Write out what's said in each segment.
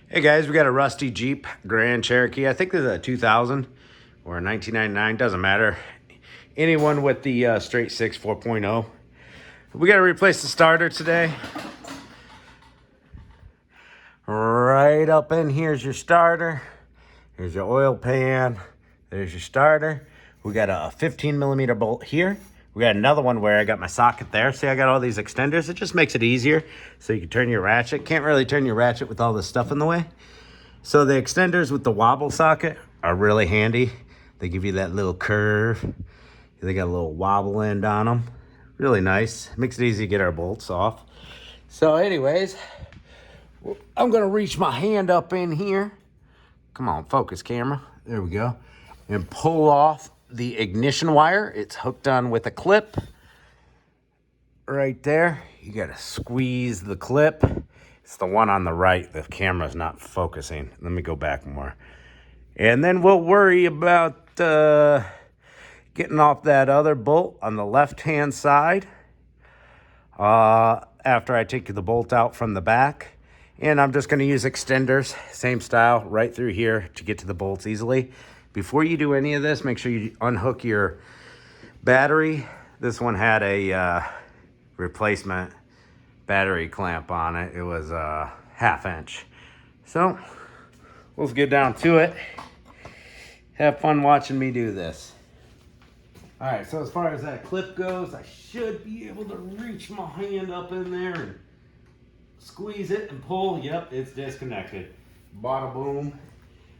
Hey guys, we got a rusty Jeep Grand Cherokee. I think this is a 2000 or a 1999, doesn't matter. Anyone with the straight 6 4.0. We got to replace the starter today. Right up in here's your starter. Here's your oil pan. There's your starter. We got a 15 millimeter bolt here. We got another one where I got my socket there. See, I got all these extenders. It just makes it easier so you can turn your ratchet. Can't really turn your ratchet with all this stuff in the way. So the extenders with the wobble socket are really handy. They give you that little curve. They got a little wobble end on them. Really nice. Makes it easy to get our bolts off. So anyways, I'm gonna reach my hand up in here. Come on, focus camera. There we go. And pull off the ignition wire. It's hooked on with a clip. Right there. You gotta squeeze the clip. It's the one on the right. The camera's not focusing. Let me go back more. And then we'll worry about getting off that other bolt on the left-hand side after I take the bolt out from the back. And I'm just going to use extenders, same style, right through here to get to the bolts easily. Before you do any of this, make sure you unhook your battery. This one had a replacement battery clamp on it. It was a 1/2 inch. So let's get down to it. Have fun watching me do this. All right, so as far as that clip goes, I should be able to reach my hand up in there and squeeze it and pull. Yep, it's disconnected. Bada boom.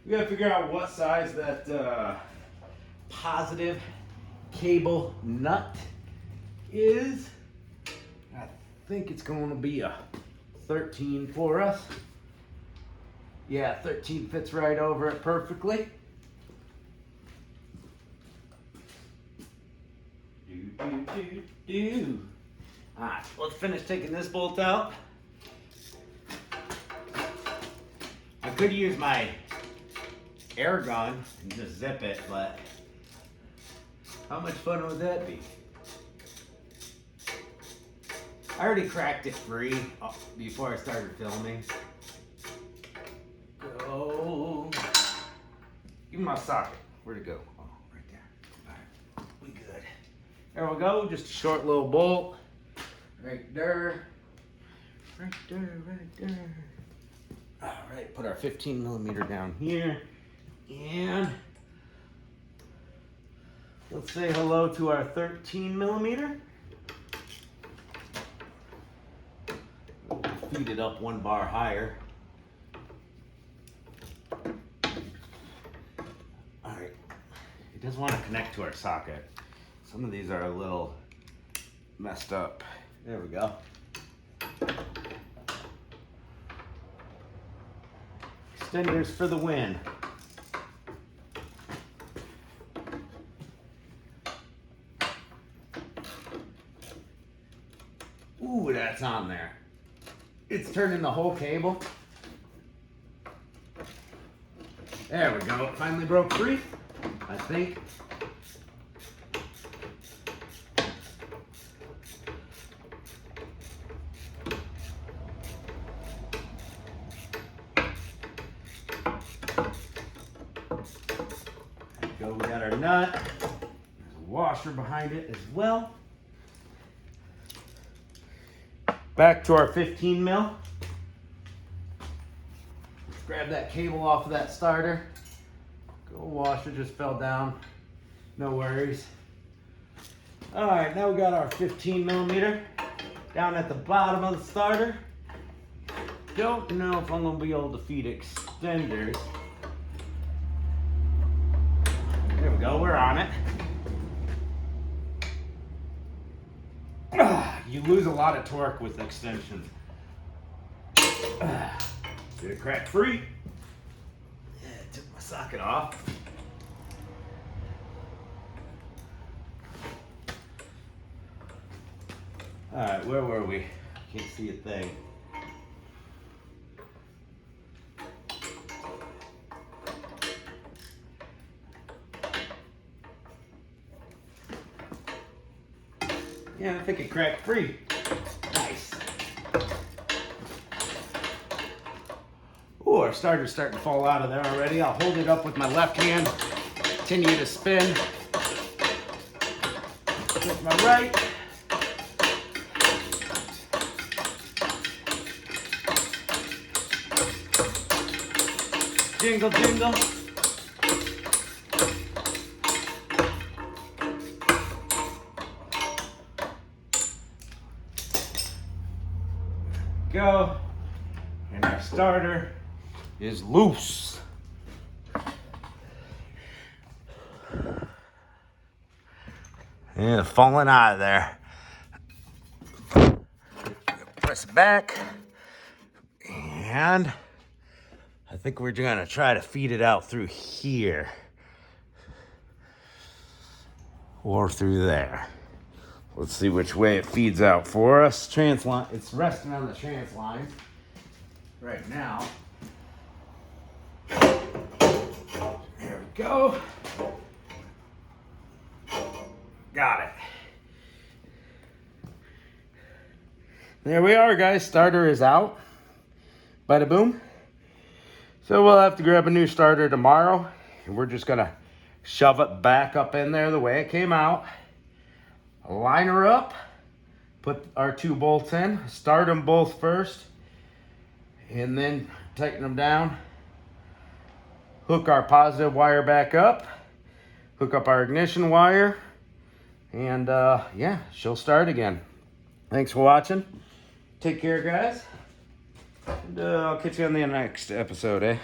We gotta figure out what size that positive cable nut is. I think it's going to be a 13 for us. Yeah, 13 fits right over it perfectly. All right, let's finish taking this bolt out. I could use my air gun and just zip it, but how much fun would that be? I already cracked it free before I started filming. Go. Give me my socket. Where'd it go? Oh, right there. All right, we good. There we go. Just a short little bolt. Right there. Right there, right there. All right, put our 15 millimeter down here. And let's say hello to our 13 millimeter. Feed it up one bar higher. All right, it does want to connect to our socket. Some of these are a little messed up. There we go. Extenders for the win. Ooh, that's on there. It's turning the whole cable. There we go. It finally broke free, I think. There we go. We got our nut. There's a washer behind it as well. Back to our 15 mil. Let's grab that cable off of that starter. Go washer just fell down. No worries. All right, now we got our 15 millimeter down at the bottom of the starter. Don't know if I'm gonna be able to feed extenders. There we go, we're on it. You lose a lot of torque with extensions. Did it crack free? Yeah, took my socket off. All right, where were we? Can't see a thing. Yeah, I think it cracked free. Nice. Ooh, our starter's starting to fall out of there already. I'll hold it up with my left hand, continue to spin. With my right. Jingle, jingle. Go. And our starter is loose. And falling out of there. Press it back. And I think we're gonna try to feed it out through here. Or through there. Let's see which way it feeds out for us. Trans line, it's resting on the trans line right now. There we go. Got it. There we are, guys. Starter is out. Bada boom. So we'll have to grab a new starter tomorrow. And we're just gonna shove it back up in there the way it came out. Line her up. Put our 2 bolts in. Start them both first. And then tighten them down. Hook our positive wire back up. Hook up our ignition wire. And yeah, she'll start again. Thanks for watching. Take care, guys. And I'll catch you on the next episode, eh?